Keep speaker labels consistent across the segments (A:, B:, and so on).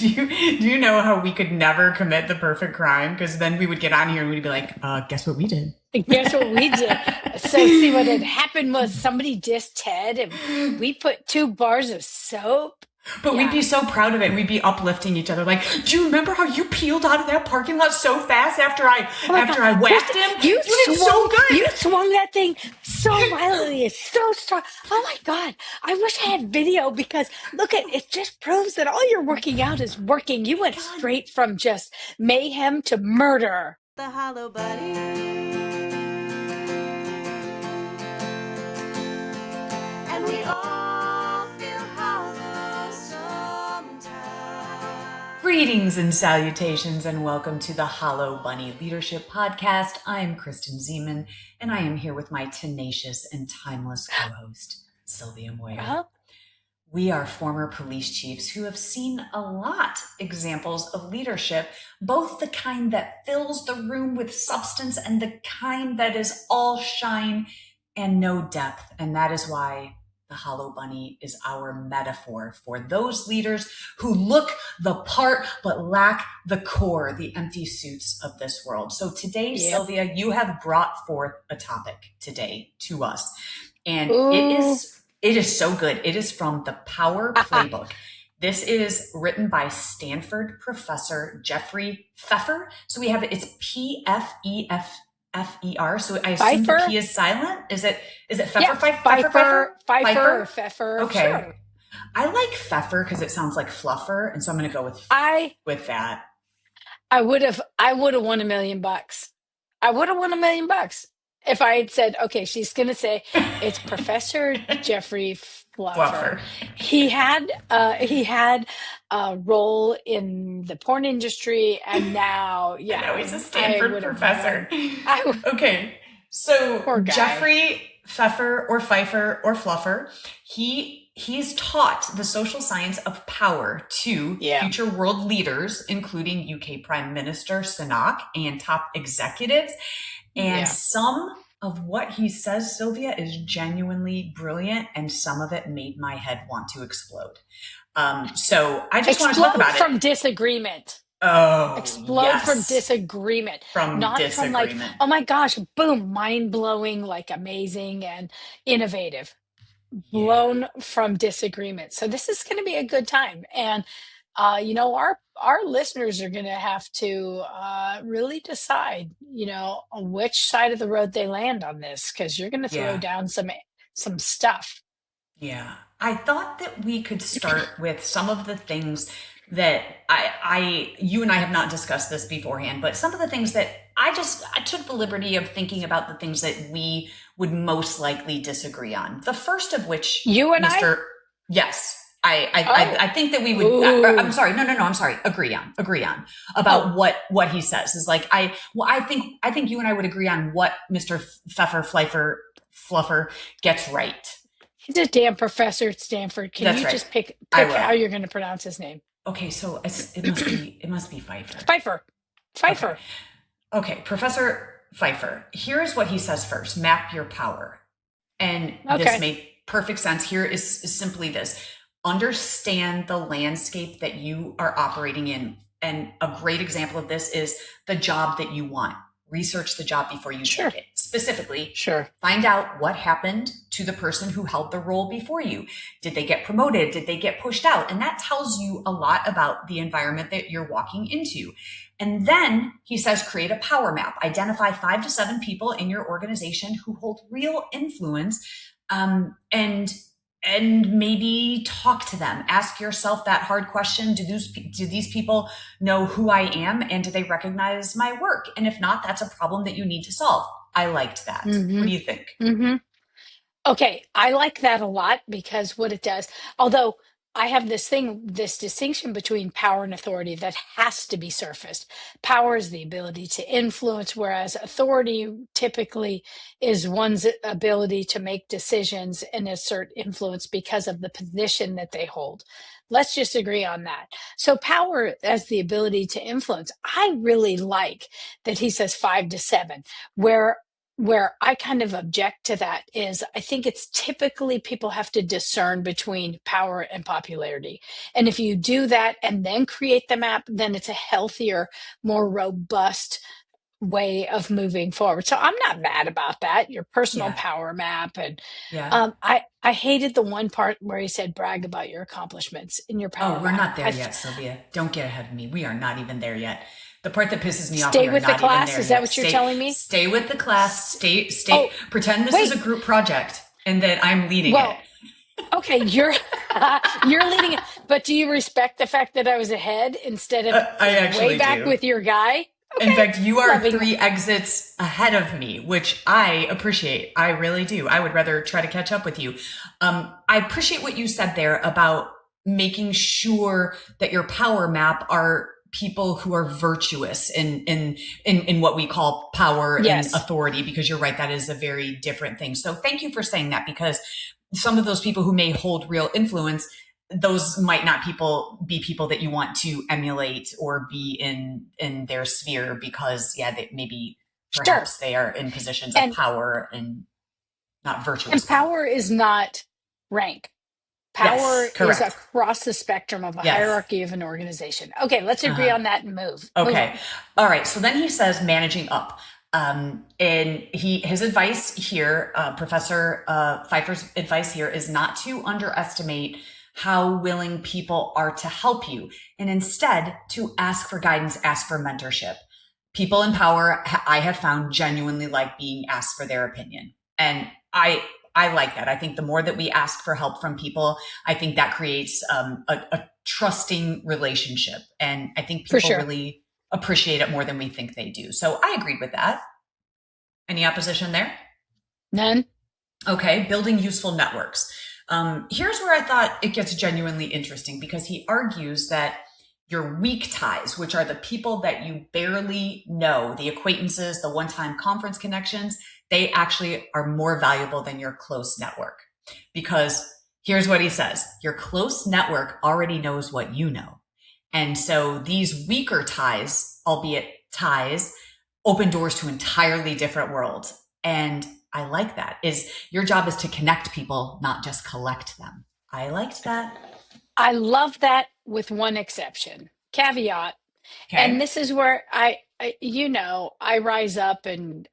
A: Do you know how we could never commit the perfect crime? Because then we would get on here and we'd be like, guess what we did?
B: Guess what we did? So, see, what had happened was somebody dissed Ted, and we put 2 bars of soap.
A: But we'd
B: Yeah.
A: be so proud of it and we'd be uplifting each other. Like, do you remember how you peeled out of that parking lot so fast after I
B: Oh my God,
A: after I whacked
B: Kristen,
A: him? You did so
B: you
A: good.
B: swung that thing so violently. It's so strong. Oh my God. I wish I had video because look at it just proves that all your working out is working. You went
A: God.
B: straight from just mayhem to murder.
C: The Hollow Buddy. And we all feel hollow sometimes.
A: Greetings and salutations, and welcome to the Hollow Bunny Leadership Podcast. I'm Kristen Ziman, and I am here with my tenacious and timeless co-host, Sylvia Moir.
B: Huh?
A: We are former police chiefs who have seen a lot examples of leadership, both the kind that fills the room with substance and the kind that is all shine and no depth. And that is why the Hollow Bunny is our metaphor for those leaders who look the part but lack the core, the empty suits of this world. So today,
B: Yep.
A: Sylvia, you have brought forth a topic today to us. And
B: Ooh.
A: it is so good. It is from the Power Playbook. This is written by Stanford professor Jeffrey Pfeffer. So we have it's Pfeffer. So I assume the
B: Pfeiffer?
A: P is silent. Is it Pfeffer?
B: Yeah, Pfeiffer, Pfeffer,
A: Okay.
B: sure.
A: I like Pfeffer because it sounds like fluffer, and so I'm going to go
B: I
A: that.
B: would have won $1 million. I would have won $1 million if I had said, okay, she's gonna say it's Professor Jeffrey Pfeffer.
A: Fluffer.
B: He had a role in the porn industry, and now,
A: I
B: yeah,
A: know he's a
B: I
A: Stanford
B: would have
A: professor.
B: won.
A: Okay, so
B: Poor guy.
A: Jeffrey Pfeffer or Pfeiffer or Fluffer, he's taught the social science of power to
B: Yeah.
A: future world leaders, including UK Prime Minister Sunak and top executives. And
B: Yeah.
A: some of what he says, Sylvia, is genuinely brilliant, and some of it made my head want to explode. So I just want to talk about
B: from
A: it.
B: disagreement.
A: Oh,
B: Explode
A: yes.
B: from disagreement.
A: From
B: Not from like,
A: disagreement.
B: oh my gosh, boom, mind-blowing, like amazing and innovative. Blown from disagreement. So this is going to be a good time. And our listeners are going to have to really decide, on which side of the road they land on this, because you're going to throw
A: Yeah.
B: down some stuff.
A: Yeah. I thought that we could start with some of the things that you and I have not discussed this beforehand, but some of the things that I took the liberty of thinking about the things that we would most likely disagree on. The first of which,
B: You and
A: Mr. Yes. I think that we would,
B: Ooh.
A: I'm sorry. No, I'm sorry. Agree on about what he says is like, I think you and I would agree on what Mr. Pfeffer, Fluffer gets right.
B: He's a damn professor at Stanford. Can
A: That's
B: you
A: right.
B: just pick
A: I will.
B: how you're going to pronounce his name?
A: Okay, so it must be Pfeiffer.
B: Pfeiffer.
A: Okay, Professor Pfeiffer. Here's what he says first: map your power, and
B: Okay.
A: this made perfect sense. Here is simply this: understand the landscape that you are operating in, and a great example of this is the job that you want. Research the job before you
B: Sure.
A: take it. Specifically,
B: Sure.
A: find out what happened to the person who held the role before you. Did they get promoted? Did they get pushed out? And that tells you a lot about the environment that you're walking into. And then he says, create a power map. Identify 5 to 7 people in your organization who hold real influence, and maybe talk to them. Ask yourself that hard question. Do these people know who I am, and do they recognize my work? And if not, that's a problem that you need to solve. I liked that.
B: Mhm.
A: What do you think?
B: Mm-hmm. Okay, I like that a lot because what it does, although I have this distinction between power and authority that has to be surfaced. Power is the ability to influence, whereas authority typically is one's ability to make decisions and assert influence because of the position that they hold. Let's just agree on that. So power as the ability to influence. I really like that he says 5 to 7, where where I kind of object to that is I think it's typically people have to discern between power and popularity. And if you do that and then create the map, then it's a healthier, more robust way of moving forward. So I'm not mad about that, your personal
A: Yeah.
B: power map. And
A: Yeah.
B: I hated the one part where he said brag about your accomplishments in your
A: Oh,
B: power
A: we're
B: map.
A: not there yet, Sylvia. Don't get ahead of me. We are not even there yet. The part that pisses me off,
B: Stay
A: we are
B: with the
A: not even
B: class.
A: there
B: Is that
A: yet.
B: what you're telling me?
A: Stay with the class.
B: Oh,
A: Pretend this is
B: wait.
A: a group project and that I'm leading
B: Well,
A: it.
B: okay, you're you're leading it, but do you respect the fact that I was ahead instead of
A: I
B: way
A: actually
B: back
A: do.
B: with your guy?
A: In
B: Okay,
A: fact, you are
B: loving that.
A: 3 exits ahead of me, which I appreciate. I really do. I would rather try to catch up with you. I appreciate what you said there about making sure that your power map are people who are virtuous in what we call power and
B: Yes,
A: authority, because you're right, that is a very different thing. So thank you for saying that, because some of those people who may hold real influence, those might not be people that you want to emulate or be in their sphere, because they maybe
B: sure.
A: perhaps they are in positions of
B: And
A: power and not
B: and
A: virtuous power.
B: power is not rank. Power
A: Yes,
B: is
A: correct.
B: across the spectrum of a
A: Yes.
B: hierarchy of an organization. Okay, let's agree
A: Uh-huh.
B: on that and move
A: Okay.
B: on.
A: All right. So then he says managing up. And his advice here, Professor Pfeiffer's advice here, is not to underestimate how willing people are to help you, and instead to ask for guidance, ask for mentorship. People in power, I have found, genuinely like being asked for their opinion. And I like that. I think the more that we ask for help from people, I think that creates a trusting relationship. And I think
B: For
A: people
B: sure.
A: really appreciate it more than we think they do. So I agreed with that. Any opposition there?
B: None?
A: Okay, building useful networks. Here's where I thought it gets genuinely interesting, because he argues that your weak ties, which are the people that you barely know, the acquaintances, the one-time conference connections, they actually are more valuable than your close network. Because here's what he says: your close network already knows what you know. And so these weaker ties, albeit ties, open doors to entirely different worlds. And I like that. Your job is to connect people, not just collect them. I liked that.
B: I love that with one exception. Caveat. And
A: Okay.
B: this is where I rise up and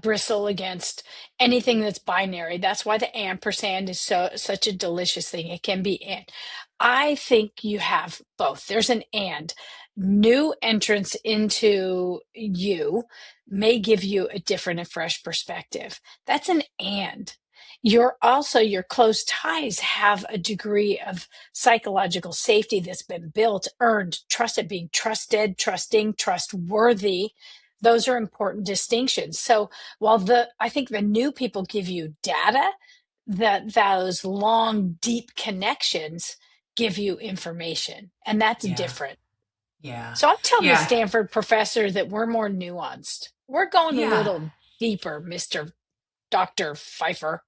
B: bristle against anything that's binary. That's why the ampersand is such a delicious thing. It can be and. I think you have both. There's an and. New entrance into you may give you a different and fresh perspective. That's an and. Your close ties have a degree of psychological safety that's been built, earned, trusted, being trusted, trusting, trustworthy. Those are important distinctions. So while I think the new people give you data, that those long, deep connections give you information, and that's
A: Yeah.
B: different.
A: Yeah.
B: So I'm telling the
A: Yeah.
B: Stanford professor that we're more nuanced. We're going a
A: Yeah.
B: little deeper, Mr. Dr. Pfeiffer.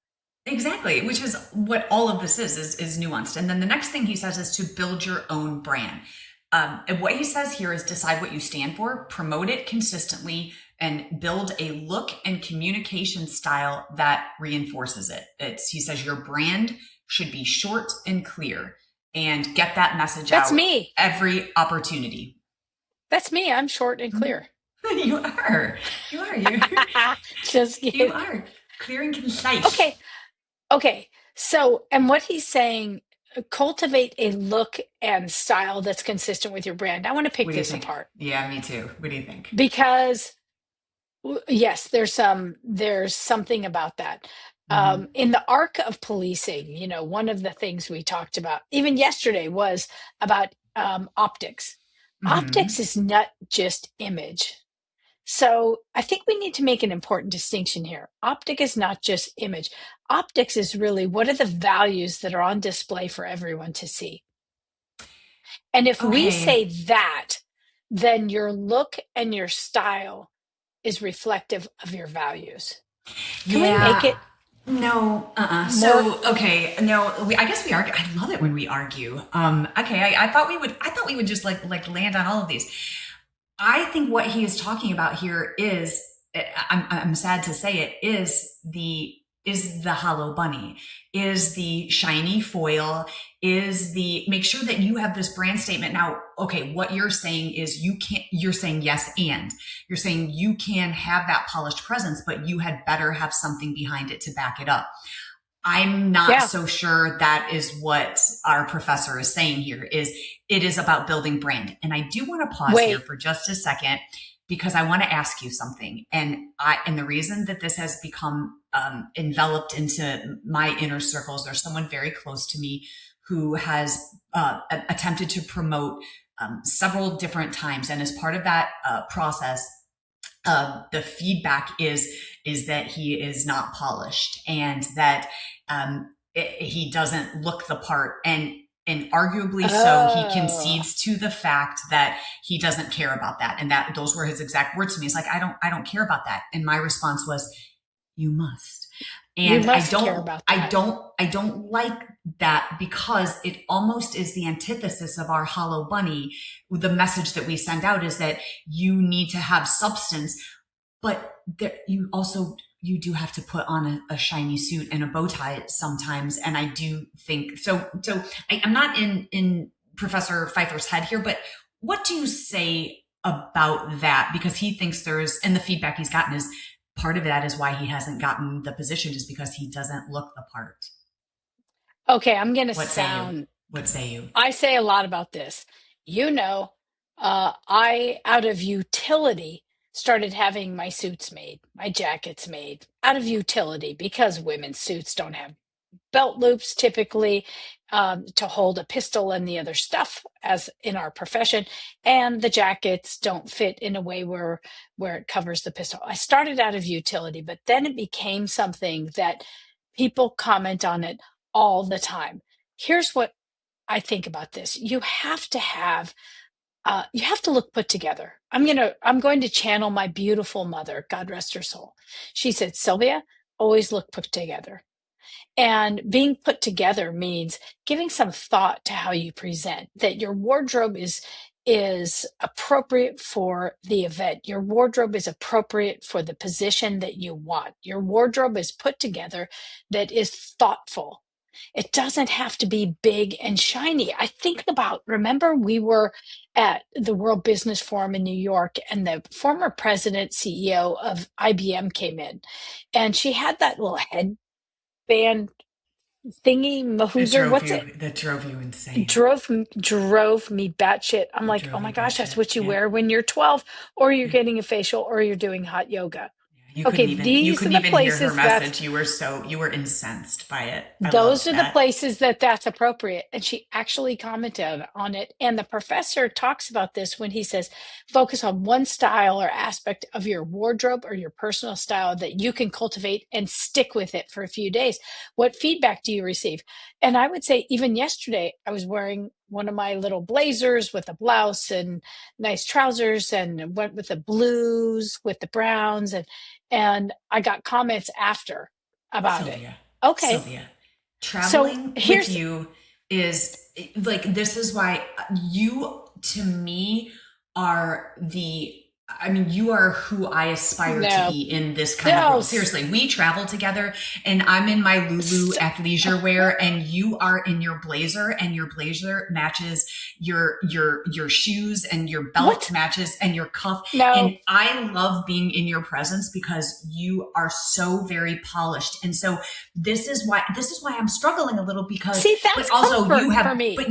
A: Exactly, which is what all of this is nuanced. And then the next thing he says is to build your own brand. And what he says here is decide what you stand for, promote it consistently, and build a look and communication style that reinforces it. He says your brand should be short and clear, and get that message
B: That's
A: out
B: me.
A: every opportunity.
B: That's me. I'm short and clear.
A: You are. You are. You,
B: Just
A: you
B: kidding.
A: are. Clear and concise.
B: Okay. Okay. So, and what he's saying, cultivate a look and style that's consistent with your brand. I want to pick
A: What do you
B: this
A: think?
B: apart
A: Yeah, me too. What do you think?
B: because yes, there's something about that.
A: Mm-hmm.
B: In the arc of policing, one of the things we talked about even yesterday was about optics.
A: Mm-hmm.
B: Optics is not just image. So I think we need to make an important distinction here. Optic is not just image. Optics is really what are the values that are on display for everyone to see. And if we
A: Okay.
B: say that, then your look and your style is reflective of your values. Can we make
A: Yeah.
B: it
A: No.
B: more?
A: So, okay. No, I guess we argue. I love it when we argue. Okay. I thought we would. I thought we would just like land on all of these. I think what he is talking about here is I'm sad to say it, is the hollow bunny, is the shiny foil, is the make sure that you have this brand statement. Now, okay, what you're saying is you're saying yes, and you're saying you can have that polished presence, but you had better have something behind it to back it up. I'm not so sure that is what our professor is saying here. It is about building brand. And I do want to pause here for just a second, because I want to ask you something. And the reason that this has become enveloped into my inner circles, there's someone very close to me who has attempted to promote several different times. And as part of that process, the feedback is that he is not polished, and that he doesn't look the part. And arguably so, he concedes to the fact that he doesn't care about that. And that those were his exact words to me. It's like, I don't care about that. And my response was, you must. And I don't like that, because it almost is the antithesis of our hollow bunny. The message that we send out is that you need to have substance, but you do have to put on a shiny suit and a bow tie sometimes. And I do think so. I'm not in Professor Pfeiffer's head here, but what do you say about that? Because he thinks and the feedback he's gotten is part of that is why he hasn't gotten the position, is because he doesn't look the part.
B: Okay, I'm going to
A: What say you?
B: I say a lot about this. I, out of utility, started having my suits made, my jackets made out of utility, because women's suits don't have belt loops typically to hold a pistol and the other stuff, as in our profession, and the jackets don't fit in a way where it covers the pistol. I started out of utility, but then it became something that people comment on it all the time. Here's what I think about this. You have to look put together. I'm going to channel my beautiful mother, God rest her soul. She said, Sylvia, always look put together. And being put together means giving some thought to how you present, that your wardrobe is appropriate for the event. Your wardrobe is appropriate for the position that you want. Your wardrobe is put together that is thoughtful. It doesn't have to be big and shiny. Remember we were at the World Business Forum in New York, and the former president, CEO of IBM came in, and she had that little headband thingy, Mahoozer,
A: that drove you insane.
B: Drove me batshit. I'm like, oh my gosh, that's what you wear when you're 12, or you're getting a facial, or you're doing hot yoga.
A: You couldn't even hear her message. You were incensed by it.
B: Those are the places that's appropriate. And she actually commented on it. And the professor talks about this when he says, focus on one style or aspect of your wardrobe or your personal style that you can cultivate and stick with it for a few days. What feedback do you receive? And I would say, even yesterday, I was wearing one of my little blazers with a blouse and nice trousers, and went with the blues with the browns, and I got comments after about it. Okay.
A: Sylvia, traveling with you is like, this is why you, to me, you are who I aspire to be in this kind of world. Seriously, we travel together, and I'm in my Lulu athleisure wear, and you are in your blazer, and your blazer matches your shoes, and your belt matches, and your cuff. And I love being in your presence because you are so very polished. And so this is why I'm struggling a little, because
B: that's comfort for me.
A: But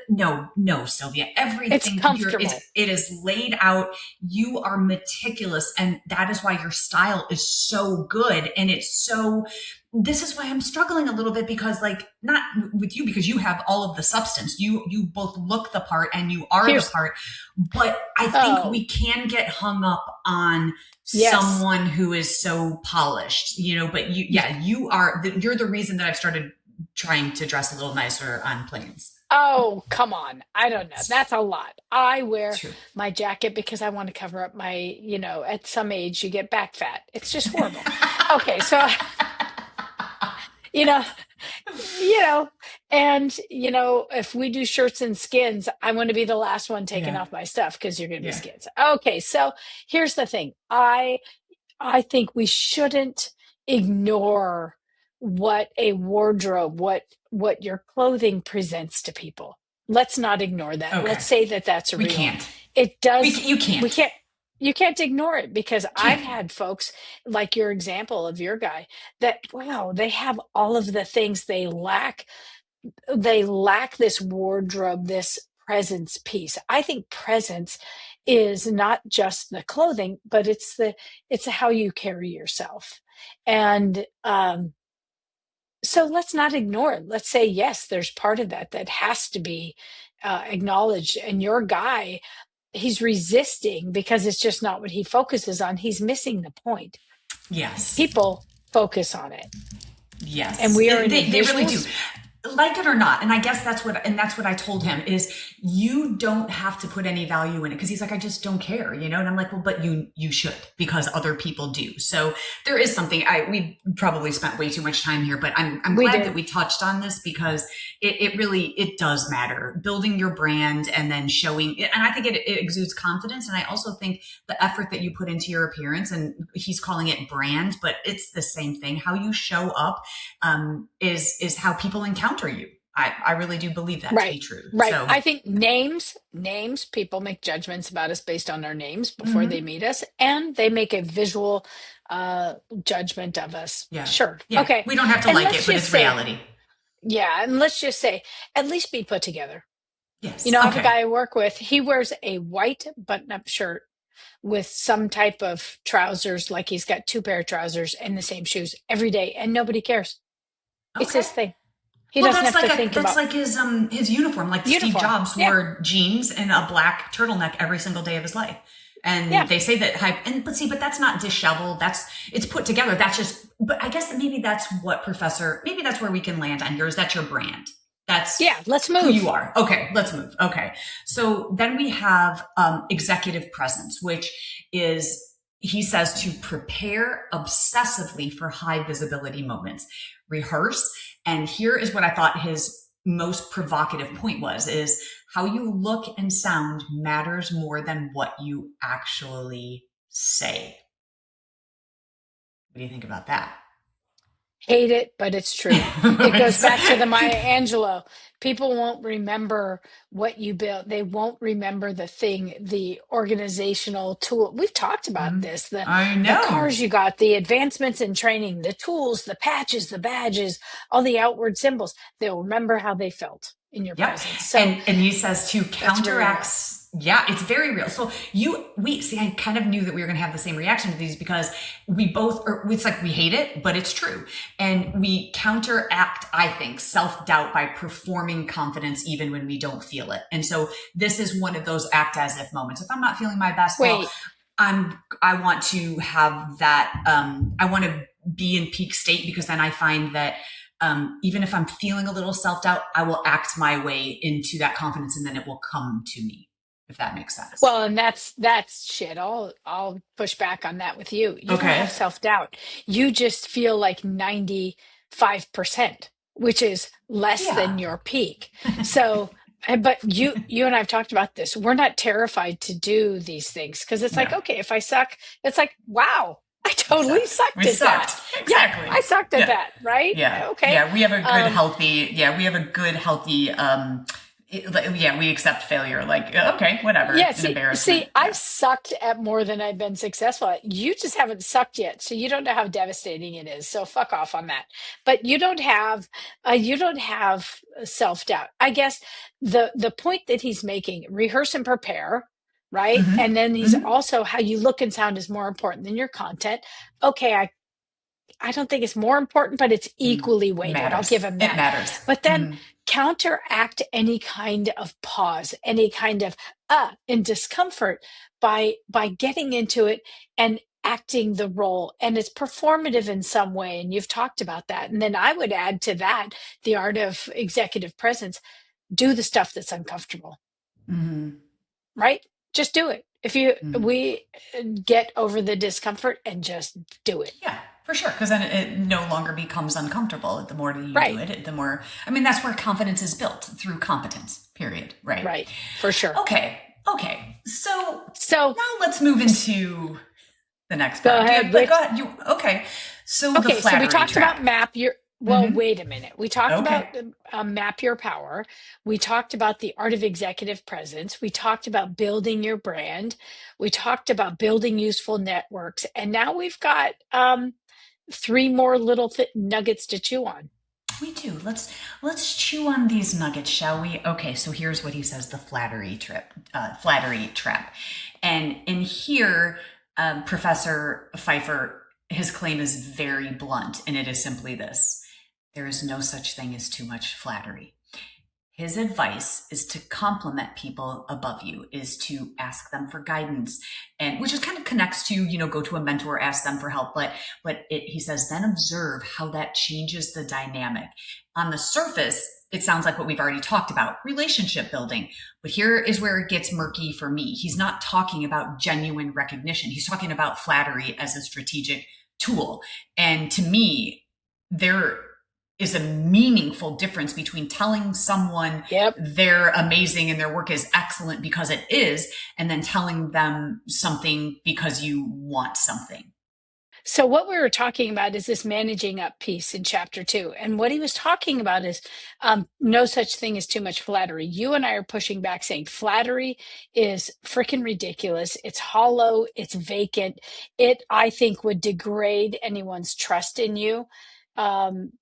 A: no, Sylvia, everything
B: it's comfortable.
A: It is laid out. You are meticulous, and that is why your style is so good. And this is why I'm struggling a little bit, because not with you, because you have all of the substance. You both look the part and you are the part, but I think we can get hung up on someone who is so polished, but you're the reason that I've started trying to dress a little nicer on planes.
B: Oh, come on. I don't know. That's a lot. I wear my jacket because I want to cover up my, at some age you get back fat. It's just horrible. Okay. So, and if we do shirts and skins, I want to be the last one taking off my stuff, because you're going to be skins. Okay. So here's the thing. I think we shouldn't ignore what a wardrobe, what your clothing presents to people. Let's not ignore that.
A: Okay.
B: Let's say that that's
A: We
B: real.
A: can't.
B: It does.
A: You
B: We
A: can't.
B: can't. You can't ignore it, because I've
A: Can't.
B: had folks like your example of your guy that, wow, they have all of the things they lack. They lack this wardrobe, this presence piece. I think presence is not just the clothing, but it's how you carry yourself. And so let's not ignore it. Let's say, yes, there's part of that that has to be acknowledged. And your guy, he's resisting because it's just not what he focuses on. He's missing the point.
A: Yes.
B: People focus on it.
A: Yes.
B: And we are in
A: they really do.
B: visuals.
A: Like it or not. And I guess that's what I told him is you don't have to put any value in it. Cause he's like, I just don't care, And I'm like, well, but you should, because other people do. So there is something we probably spent way too much time here, but I'm glad that we touched on this, because it really does matter. Building your brand and then showing, and I think it exudes confidence. And I also think the effort that you put into your appearance, and he's calling it brand, but it's the same thing. How you show up, is how people encounter you. I really do believe that to be true.
B: Right.
A: So,
B: I think names, people make judgments about us based on our names before they meet us, and they make a visual judgment of us.
A: yeah.
B: Sure.
A: Yeah.
B: Okay.
A: We don't have to
B: And
A: like
B: let's
A: it, but
B: just
A: it's
B: say,
A: reality.
B: yeah. And let's just say, at least be put together.
A: Yes.
B: I have a guy I work with. He wears a white button-up shirt with some type of trousers, like he's got 2 pair of trousers and the same shoes every day, and nobody cares. It's his thing. He doesn't have to think about.
A: That's like his uniform. Like Steve Jobs wore jeans and a black turtleneck every single day of his life. And they say that but that's not disheveled. It's put together. That's just, but I guess that maybe that's where we can land on here, is that's your brand. That's
B: let's move.
A: Who you are. Okay, let's move. Okay. So then we have executive presence, which is, he says, to prepare obsessively for high visibility moments. Rehearse. And here is what I thought his most provocative point is how you look and sound matters more than what you actually say. What do you think about that?
B: Hate it, but it's true. It goes back to the Maya Angelou. People won't remember what you built. They won't remember the organizational tool. We've talked about this. The cars you got, the advancements in training, the tools, the patches, the badges, all the outward symbols. They'll remember how they felt in your presence. So,
A: and he says to counteract. Yeah, it's very real. So I kind of knew that we were going to have the same reaction to these, because it's like we hate it, but it's true. And we counteract, I think, self-doubt by performing confidence even when we don't feel it. And so this is one of those act as if moments. If I'm not feeling my best, I want to have that. I want to be in peak state, because then I find that even if I'm feeling a little self-doubt, I will act my way into that confidence, and then it will come to me. If that makes sense.
B: Well, and that's shit. I'll push back on that with you. You don't have self-doubt. You just feel like 95%, which is less than your peak. So, but you and I've talked about this. We're not terrified to do these things, because it's like, okay, if I suck, it's like, wow, I totally sucked at that.
A: Exactly.
B: Yeah, I sucked at that, right?
A: Yeah.
B: Okay.
A: Yeah, we have a good healthy we accept failure. Like, okay, whatever.
B: Yeah, I've sucked at more than I've been successful at. You just haven't sucked yet, so you don't know how devastating it is. So fuck off on that. But you don't have self-doubt. I guess the point that he's making: rehearse and prepare, right? Mm-hmm. And then he's also, how you look and sound is more important than your content. Okay, I don't think it's more important, but it's equally weighted. I'll give him that.
A: It matters.
B: But then counteract any kind of pause, any kind of in discomfort by getting into it and acting the role. And it's performative in some way. And you've talked about that. And then I would add to that the art of executive presence. Do the stuff that's uncomfortable. Right? Just do it. If we get over the discomfort and just do it.
A: Yeah, for sure. Because then it no longer becomes uncomfortable. The more you do it, the more, that's where confidence is built, through competence, period. Right.
B: Right. For sure.
A: Okay. So now let's move into The next
B: Go
A: part.
B: ahead.
A: Yeah, but go ahead. Okay. So the
B: Okay, so we
A: flattery
B: talked about
A: trap.
B: map your, well,
A: Hmm.
B: wait a minute. We talked
A: Okay.
B: about map your power. We talked about the art of executive presence. We talked about building your brand. We talked about building useful networks. And now we've got three more little nuggets to chew on.
A: We do. Let's chew on these nuggets, shall we? Okay, so here's what he says: the flattery trap, and in here, Professor Pfeffer, his claim is very blunt, and it is simply this: there is no such thing as too much flattery. His advice is to compliment people above you, is to ask them for guidance, and which is kind of connects to, go to a mentor, ask them for help. He says, then observe how that changes the dynamic. On the surface, it sounds like what we've already talked about, relationship building. But here is where it gets murky for me. He's not talking about genuine recognition. He's talking about flattery as a strategic tool. And to me, there is a meaningful difference between telling someone
B: Yep.
A: they're amazing and their work is excellent because it is, and then telling them something because you want something.
B: So what we were talking about is this managing up piece in chapter 2. And what he was talking about is no such thing as too much flattery. You and I are pushing back saying flattery is freaking ridiculous. It's hollow. It's vacant. It, I think, would degrade anyone's trust in you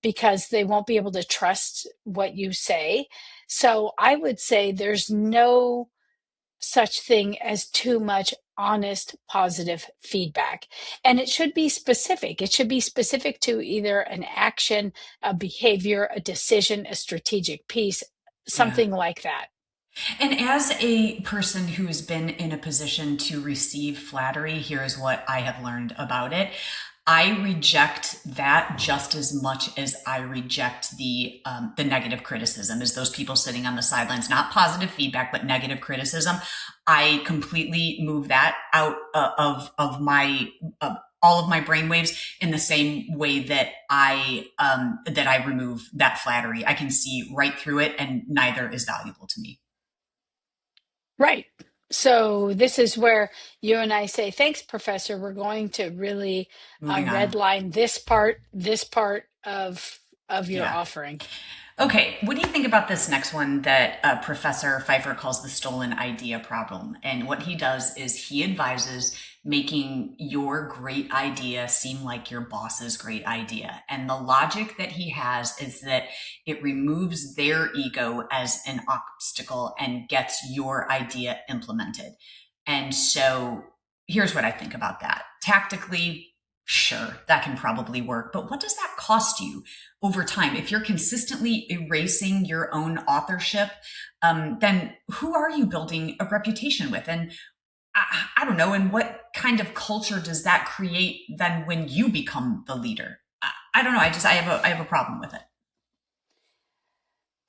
B: because they won't be able to trust what you say. So I would say there's no such thing as too much honest, positive feedback. And it should be specific. It should be specific to either an action, a behavior, a decision, a strategic piece,
A: Yeah.
B: something like that.
A: And as a person who has been in a position to receive flattery, here's what I have learned about it. I reject that just as much as I reject the negative criticism, as those people sitting on the sidelines, not positive feedback, but negative criticism. I completely move that out of my all of my brainwaves in the same way that I remove that flattery. I can see right through it, and neither is valuable to me.
B: Right. So this is where you and I say, thanks, Professor. We're going to really
A: Moving on.
B: redline this part of your
A: Yeah.
B: offering.
A: Okay, what do you think about this next one that Professor Pfeffer calls the stolen idea problem? And what he does is he advises making your great idea seem like your boss's great idea. And the logic that he has is that it removes their ego as an obstacle and gets your idea implemented. And so here's what I think about that. Tactically, sure, that can probably work. But what does that cost you over time? If you're consistently erasing your own authorship, then who are you building a reputation with? And I don't know. And what kind of culture does that create then when you become the leader? I don't know. I have a problem with it.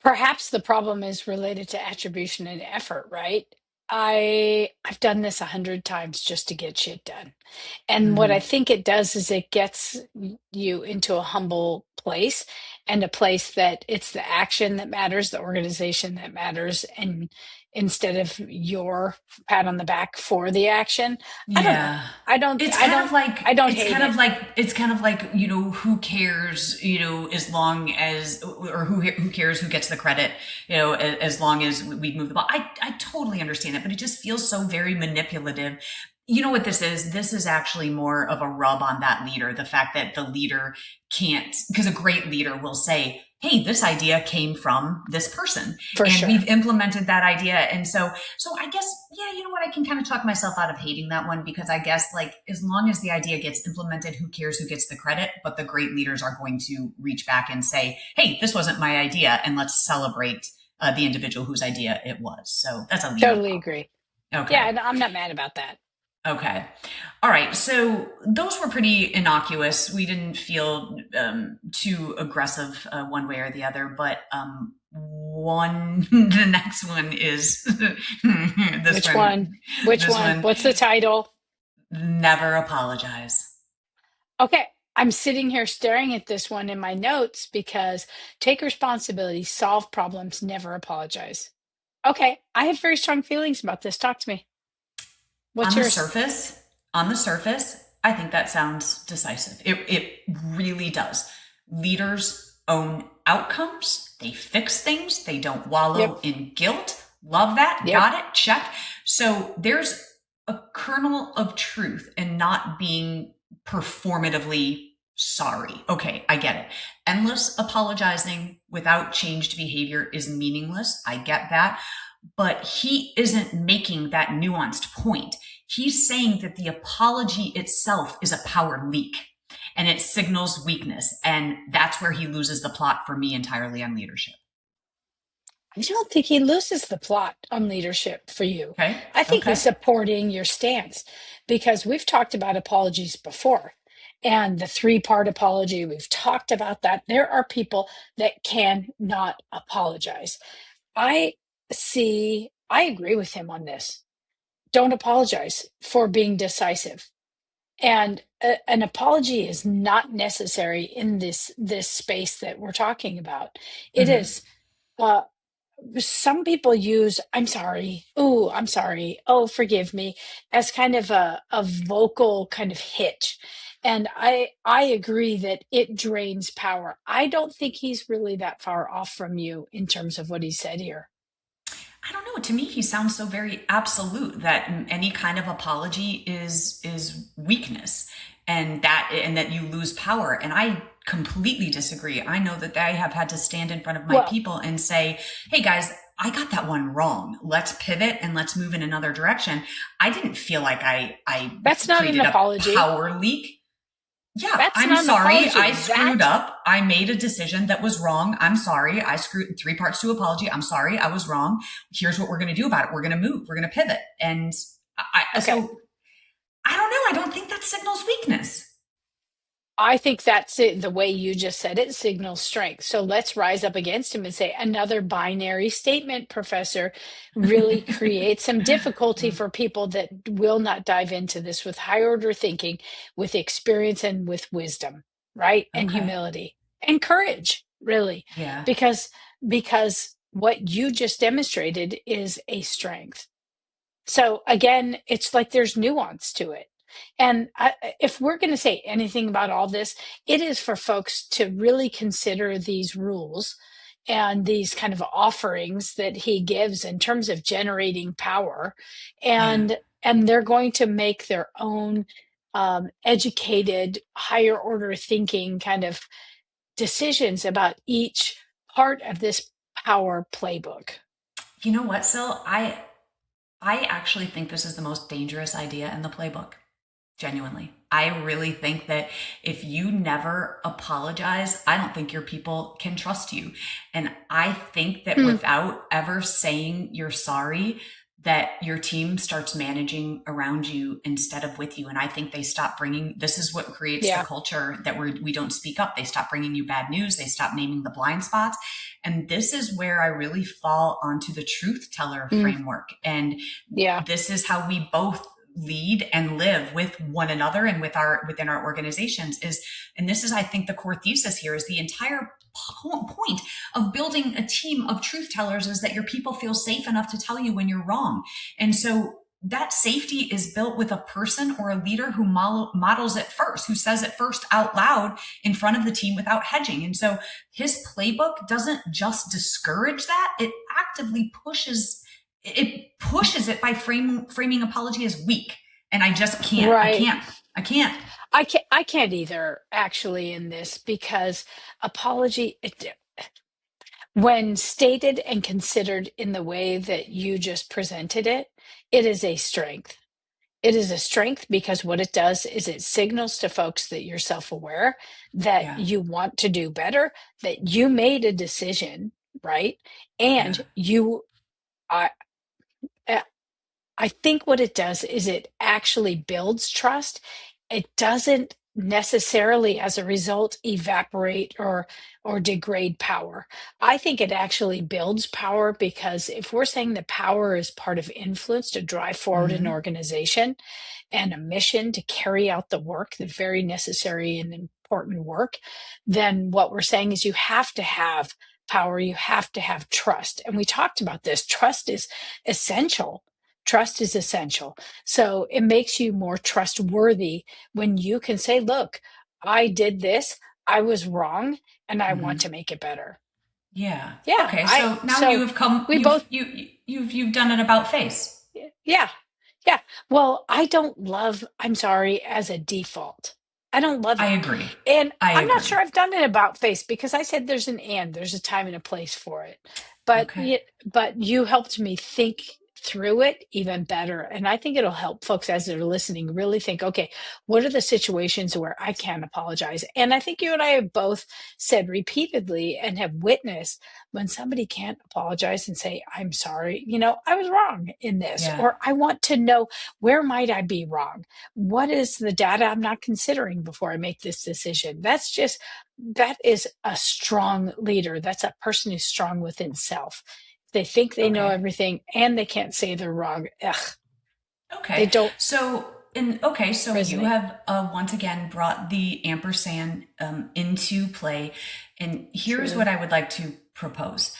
B: Perhaps the problem is related to attribution and effort, right? I've done this 100 times just to get shit done. And what I
A: Mm-hmm.
B: think it does is it gets you into a humble place and a place that it's the action that matters, the organization that matters, and instead of your pat on the back for the action. I don't know.
A: Yeah.
B: I don't
A: It's
B: I
A: kind
B: don't
A: of like
B: I don't
A: it's
B: hate
A: kind of
B: it.
A: like it's kind of like, who cares, as long as, or who cares who gets the credit, as long as we move the ball. I totally understand that, but it just feels so very manipulative. You know what this is? This is actually more of a rub on that leader. The fact that the leader can't, because a great leader will say, hey, this idea came from this person
B: For
A: and
B: sure.
A: we've implemented that idea. And so I guess, yeah, you know what? I can kind of talk myself out of hating that one, because I guess, like, as long as the idea gets implemented, who cares who gets the credit? But the great leaders are going to reach back and say, hey, this wasn't my idea. And let's celebrate the individual whose idea it was. So that's a leader
B: Totally
A: problem.
B: agree. Yeah,
A: Okay.
B: and I'm not mad about that.
A: Okay. All right. So those were pretty innocuous. We didn't feel too aggressive one way or the other, but the next one is this
B: Which
A: one.
B: one? Which
A: This
B: one?
A: one,
B: What's the title?
A: never apologize.
B: Okay, I'm sitting here staring at this one in my notes because take responsibility, solve problems, never apologize. Okay, I have very strong feelings about this. Talk to me.
A: On
B: What's
A: the
B: yours?
A: surface, on the surface, I think that sounds decisive. It really does. Leaders own outcomes. They fix things. They don't wallow
B: Yep.
A: in guilt. Love that.
B: Yep.
A: Got it. Check. So there's a kernel of truth in not being performatively sorry. Okay, I get it. Endless apologizing without changed behavior is meaningless. I get that. But he isn't making that nuanced point. He's saying that the apology itself is a power leak and it signals weakness. And that's where he loses the plot for me entirely on leadership.
B: I don't think he loses the plot on leadership for you.
A: Okay.
B: I think he's
A: Okay.
B: supporting your stance because we've talked about apologies before and the three-part apology. We've talked about that. There are people that cannot apologize. I I agree with him on this. Don't apologize for being decisive. And an apology is not necessary in this space that we're talking about. It
A: Mm-hmm.
B: is uh, some people use "I'm sorry," "Oh, I'm sorry," "Oh, forgive me," as kind of a vocal kind of hitch. And I agree that it drains power. I don't think he's really that far off from you in terms of what he said here.
A: I don't know. To me, he sounds so very absolute that any kind of apology is weakness, and that you lose power. And I completely disagree. I know that I have had to stand in front of my
B: Well,
A: people and say, "Hey guys, I got that one wrong. Let's pivot and let's move in another direction." I didn't feel like I
B: that's not an
A: created a
B: apology.
A: power leak. Yeah,
B: That's
A: I'm
B: not an
A: sorry.
B: apology.
A: I screwed
B: That
A: up. I made a decision that was wrong. I'm sorry. I screwed three parts to apology. I'm sorry. I was wrong. Here's what we're going to do about it. We're going to move. We're going to pivot. And
B: okay.
A: so I don't know. I don't think that signals weakness.
B: I think that's it. The way you just said it signals strength. So let's rise up against him and say another binary statement, Professor, really creates some difficulty for people that will not dive into this with high order thinking, with experience and with wisdom, right? And
A: Okay.
B: humility and courage, really.
A: Yeah.
B: Because because what you just demonstrated is a strength. So again, it's like there's nuance to it. And if we're going to say anything about all this, it is for folks to really consider these rules and these kind of offerings that he gives in terms of generating power,
A: Yeah.
B: and they're going to make their own educated, higher order thinking kind of decisions about each part of this power playbook.
A: You know what, Sil? I actually think this is the most dangerous idea in the playbook. Genuinely. I really think that if you never apologize, I don't think your people can trust you. And I think that
B: Hmm.
A: without ever saying you're sorry, that your team starts managing around you instead of with you. And I think they stop bringing, this is what creates the
B: Yeah.
A: culture that we don't speak up. They stop bringing you bad news. They stop naming the blind spots. And this is where I really fall onto the truth teller
B: Mm.
A: framework. And
B: Yeah.
A: this is how we both lead and live with one another and within our organizations is, and this is, I think, the core thesis here is the entire point of building a team of truth tellers is that your people feel safe enough to tell you when you're wrong. And so that safety is built with a person or a leader who models it first, who says it first out loud in front of the team without hedging. And so his playbook doesn't just discourage that, it actively pushes it by framing apology as weak. And I just can't.
B: Right.
A: I can't.
B: I can't either actually in this because apology when stated and considered in the way that you just presented it, it is a strength. It is a strength because what it does is it signals to folks that you're self-aware, that
A: Yeah.
B: you want to do better, that you made a decision, right?
A: Yeah.
B: And you I I think what it does is it actually builds trust. It doesn't necessarily, as a result, evaporate or degrade power. I think it actually builds power because if we're saying that power is part of influence to drive forward an
A: Mm-hmm.
B: organization and a mission to carry out the work, the very necessary and important work, then what we're saying is you have to have power, you have to have trust. And we talked about this. Trust is essential. Trust is essential. So it makes you more trustworthy when you can say, look, I did this, I was wrong, and I want
A: Hmm.
B: to make it better.
A: Yeah.
B: Yeah,
A: Okay.
B: I
A: So now you
B: so
A: have come.
B: we both
A: You've done an about face.
B: yeah. Yeah. Well, I don't love I'm sorry as a default. I don't love
A: I
B: it.
A: agree.
B: And
A: I
B: I'm not sure
A: agree.
B: I've done it about face because I said there's a time and a place for it. But
A: Okay.
B: but you helped me think through it even better. And I think it'll help folks as they're listening really think, okay, what are the situations where I can apologize? And I think you and I have both said repeatedly and have witnessed when somebody can't apologize and say, I'm sorry, I was wrong in this,
A: Yeah.
B: or I want to know where might I be wrong? What is the data I'm not considering before I make this decision? That is a strong leader. That's a person who's strong within self. They think they know
A: Okay.
B: everything and they can't say they're wrong. Ugh, they
A: Okay.
B: don't
A: So you
B: resonate.
A: have once again brought the ampersand into play, and here's what
B: True.
A: I would like to propose.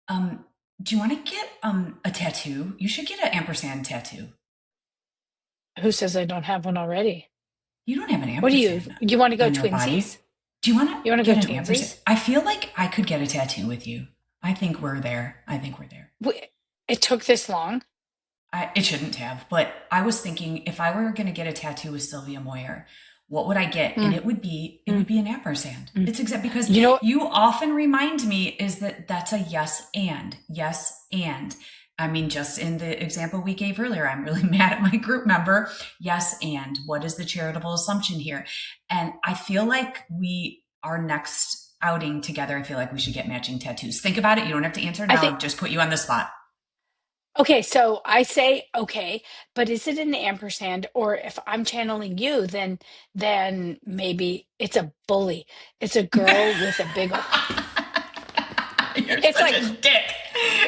A: Um, do you want to get a tattoo? You should get an ampersand tattoo.
B: Who says I don't have one already?
A: You don't have an
B: What do
A: ampersand
B: you want to go
A: on your body.
B: twinsies?
A: Do you want to
B: You want to
A: get
B: go
A: an ampersand?
B: twinsies?
A: I feel like I could get a tattoo with you. I think we're there. I think we're there.
B: It took this long.
A: It shouldn't have, but I was thinking if I were going to get a tattoo with Sylvia Moir, what would I get? And
B: Mm,
A: it
B: mm,
A: would be an ampersand.
B: mm.
A: It's exact because
B: You know what?
A: you often remind me is that that's a yes and. I mean, just in the example we gave earlier, I'm really mad at my group member. Yes and. What is the charitable assumption here? And I feel like our next outing together, I feel like we should get matching tattoos. Think about it. You don't have to answer
B: I
A: now.
B: think
A: I've just put you on the spot.
B: Okay, so I say okay, but is it an ampersand or if I'm channeling you, then maybe it's a bully. It's a girl with a big ol'
A: You're
B: it's
A: such
B: like
A: a dick.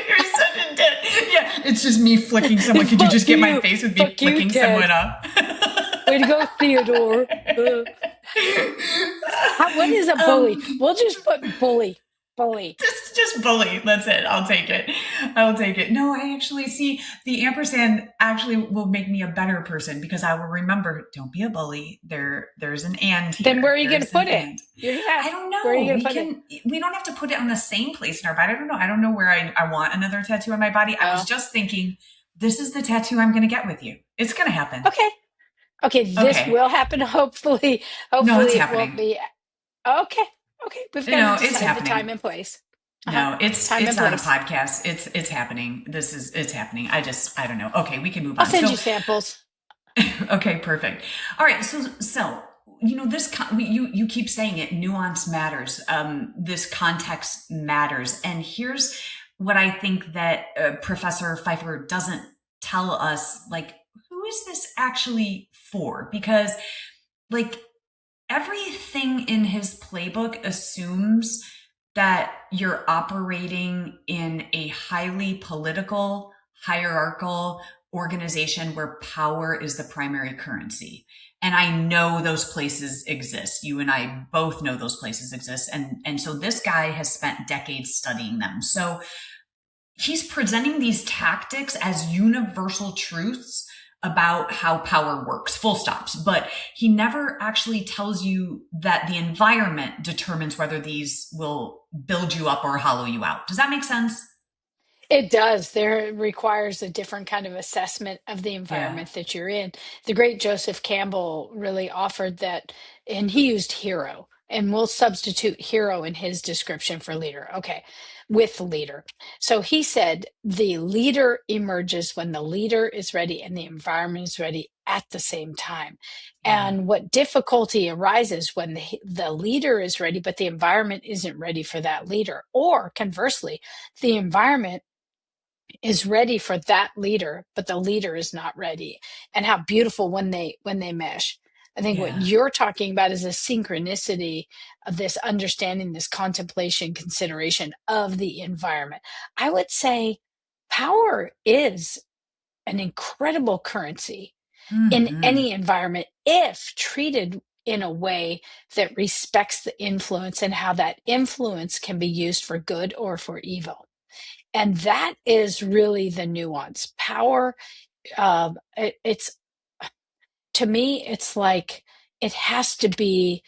A: You're such a dick. Yeah, it's just me flicking someone. Could you
B: fuck
A: just get my
B: you.
A: face with me
B: Fuck you,
A: flicking someone
B: Ted.
A: up?
B: Way to go, Theodore. What is a bully?
A: um,
B: We'll just put bully. Bully.
A: just bully. That's it. I'll take it. I'll take it. No, I actually see the ampersand actually will make me a better person because I will remember. Don't be a bully. There's an and
B: Then where
A: here.
B: are you going to
A: There's an
B: put it?
A: and.
B: Yeah.
A: I don't
B: Where are you
A: know.
B: going to put it?
A: We don't have to put it on the same place in our body. I don't know. I don't know where I want another tattoo on my body. I was
B: Oh,
A: just thinking, this is the tattoo I'm going to get with you. It's going to happen.
B: okay. Okay, this
A: Okay.
B: will happen. Hopefully,
A: No, it's
B: it won't
A: happening.
B: be. Okay. Okay. We've got to
A: No, it's
B: decide the time
A: happening.
B: and place. Uh-huh.
A: No,
B: Time
A: it's
B: and
A: not a
B: place.
A: podcast. It's happening. It's happening. I don't know. Okay, we can move
B: I'll
A: on.
B: send
A: So
B: you samples.
A: okay, perfect. All right, so you keep saying it. Nuance matters. This context matters, and here's what I think that Professor Pfeffer doesn't tell us. Like, who is this actually for? Because like everything in his playbook assumes that you're operating in a highly political, hierarchical organization where power is the primary currency. And I know those places exist. You and I both know those places exist. And so this guy has spent decades studying them. So he's presenting these tactics as universal truths about how power works, full stops. But he never actually tells you that the environment determines whether these will build you up or hollow you out. Does that make sense?
B: It does. There requires a different kind of assessment of the
A: Yeah.
B: environment that you're in. The great Joseph Campbell really offered that, and he used hero, and we'll substitute hero in his description for leader. Okay, with leader. So he said the leader emerges when the leader is ready and the environment is ready at the same time.
A: Yeah.
B: And what difficulty arises when the leader is ready, but the environment isn't ready for that leader, or conversely, the environment is ready for that leader but the leader is not ready, and how beautiful when they mesh. I think what
A: Yeah.
B: you're talking about is a synchronicity of this understanding, this contemplation, consideration of the environment. I would say power is an incredible currency in
A: Hmm.
B: any environment if treated in a way that respects the influence and how that influence can be used for good or for evil. And that is really the nuance. Power It's to me, it's like it has to be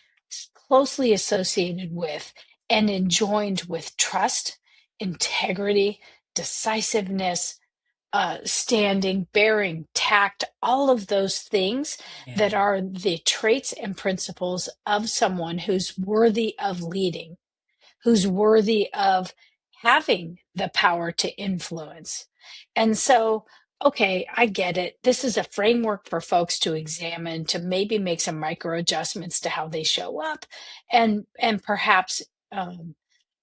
B: closely associated with and enjoined with trust, integrity, decisiveness, standing, bearing, tact, all of those things
A: Yeah.
B: that are the traits and principles of someone who's worthy of leading, who's worthy of having the power to influence. And so, okay, I get it. This is a framework for folks to examine, to maybe make some micro adjustments to how they show up, and perhaps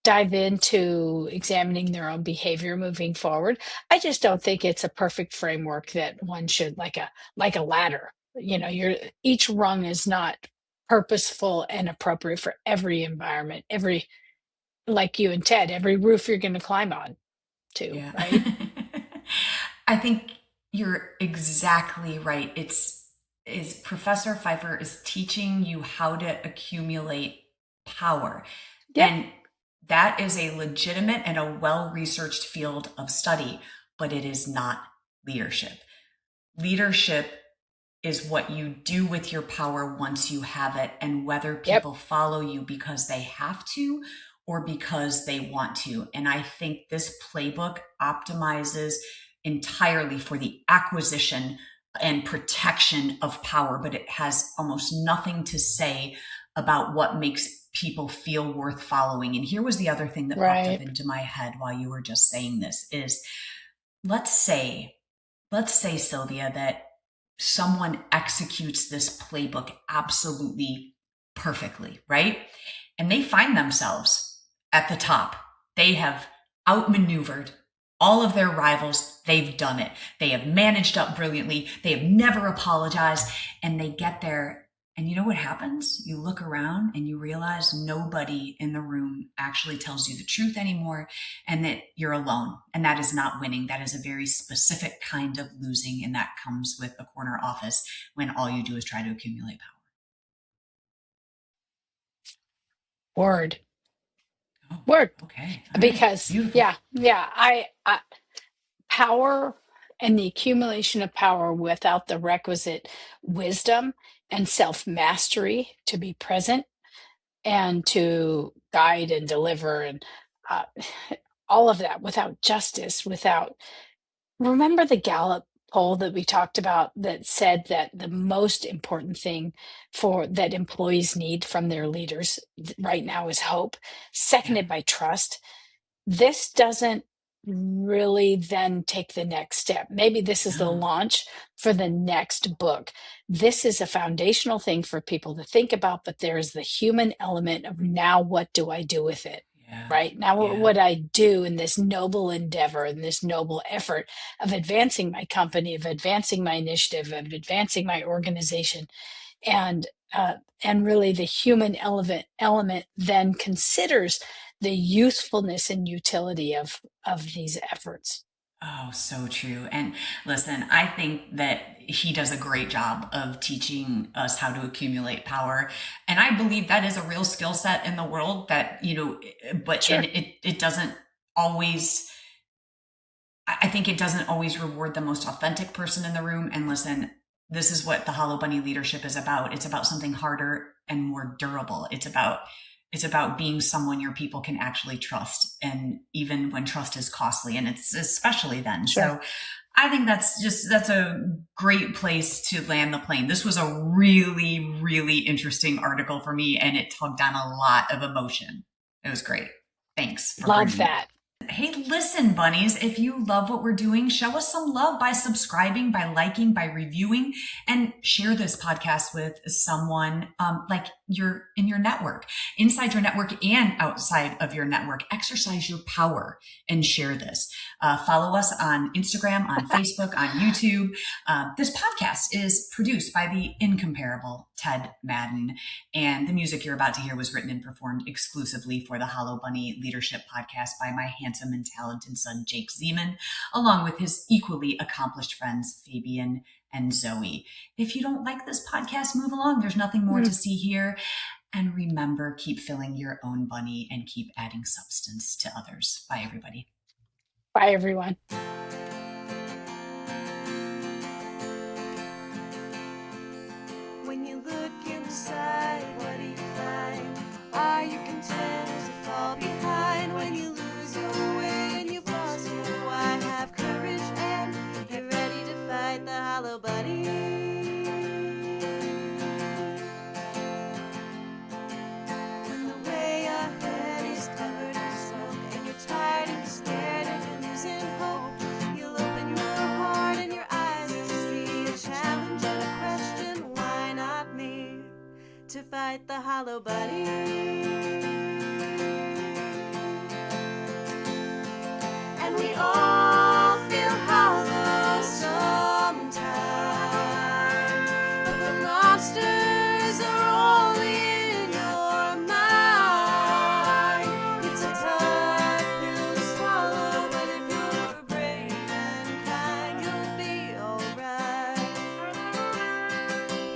B: dive into examining their own behavior moving forward. I just don't think it's a perfect framework that one should, like a ladder. You know, each rung is not purposeful and appropriate for every environment, every, like you and Ted, every roof you're going to climb on to,
A: Yeah.
B: right?
A: I think you're exactly right. Is Professor Pfeiffer is teaching you how to accumulate power.
B: Yep.
A: And that is a legitimate and a well-researched field of study, but it is not leadership. Leadership is what you do with your power once you have it, and whether
B: Yep.
A: people follow you because they have to or because they want to. And I think this playbook optimizes entirely for the acquisition and protection of power, but it has almost nothing to say about what makes people feel worth following. And here was the other thing that popped up
B: Right.
A: into my head while you were just saying this is, let's say Sylvia, that someone executes this playbook absolutely perfectly, right? And they find themselves at the top. They have outmaneuvered all of their rivals. They've done it. They have managed up brilliantly. They have never apologized. And they get there. And you know what happens? You look around and you realize nobody in the room actually tells you the truth anymore, and that you're alone. And that is not winning. That is a very specific kind of losing. And that comes with a corner office when all you do is try to accumulate
B: Word.
A: power.
B: Word.
A: Oh, okay. All right.
B: Because
A: Beautiful.
B: yeah, I power and the accumulation of power without the requisite wisdom and self mastery to be present and to guide and deliver and uh, all of that without justice, without, remember the Gallup poll that we talked about that said that the most important thing for that employees need from their leaders right now is hope,
A: Yeah.
B: seconded by trust. This doesn't really then take the next step. Maybe this is the
A: No.
B: launch for the next book. This is a foundational thing for people to think about, but there is the human element of, now what do I do with it?
A: Yeah.
B: Right now, what
A: Yeah.
B: would I do in this noble endeavor, in this noble effort of advancing my company, of advancing my initiative, of advancing my organization? And and really the human element then considers the usefulness and utility of these efforts.
A: Oh, so true. And listen, I think that he does a great job of teaching us how to accumulate power. And I believe that is a real skill set in the world that, and
B: Sure.
A: it doesn't always, I think it doesn't always reward the most authentic person in the room. And listen, this is what the Hollow Bunny leadership is about. It's about something harder and more durable. It's about being someone your people can actually trust. And even when trust is costly, and it's especially then.
B: Sure.
A: So I think that's a great place to land the plane. This was a really, really interesting article for me, and it tugged on a lot of emotion. It was great. Thanks for
B: Love
A: bringing it.
B: that.
A: Hey, listen, bunnies, if you love what we're doing, show us some love by subscribing, by liking, by reviewing, and share this podcast with someone like you're in your network, inside your network and outside of your network. Exercise your power and share this. Follow us on Instagram, on Facebook, on YouTube. This podcast is produced by the incomparable Ted Madden, and the music you're about to hear was written and performed exclusively for the Hollow Bunny Leadership Podcast by my handsome and talented son, Jake Ziman, along with his equally accomplished friends, Fabian and Zoe. If you don't like this podcast, move along. There's nothing more to see here. And remember, keep filling your own bunny and keep adding substance to others. Bye, everybody.
B: Bye, everyone.
C: to fight the hollow buddy. And we all feel hollow sometimes, but the monsters are only in your mind. It's a tough pill to swallow, but if you're brave and kind, you'll be alright.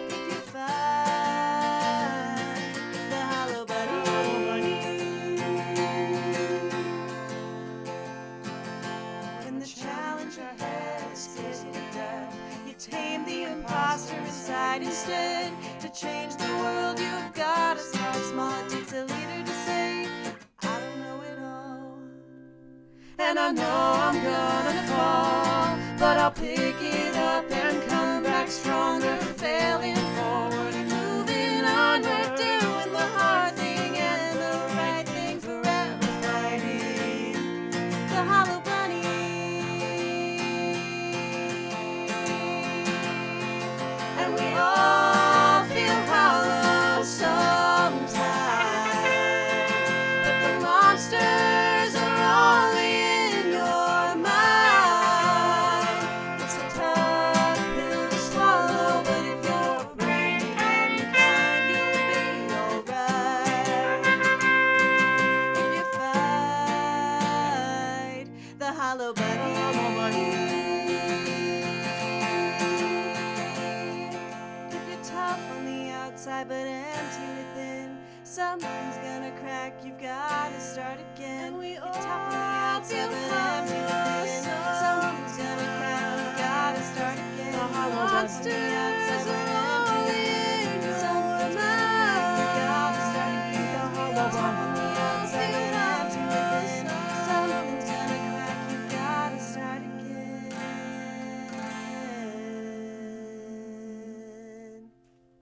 C: If you fight the hollow buddy. When the challenge ahead scares you to death, you tame the imposter inside instead. To change the world, you've got to start small. It takes a leader to say, I don't know it all, and I know I'm gonna fall, but I'll pick it up and come back stronger, failing forward and moving onward, doing the hard thing and the right thing, forever fighting the hollow bunny. And we all feel hollow sometimes, but the monsters are only in your mind. It's a tough pill to swallow, but if you're brave and kind, you'll be alright. If you fight the hollow buddy. If you're tough on the outside but empty within, something's gonna crack. You've got to start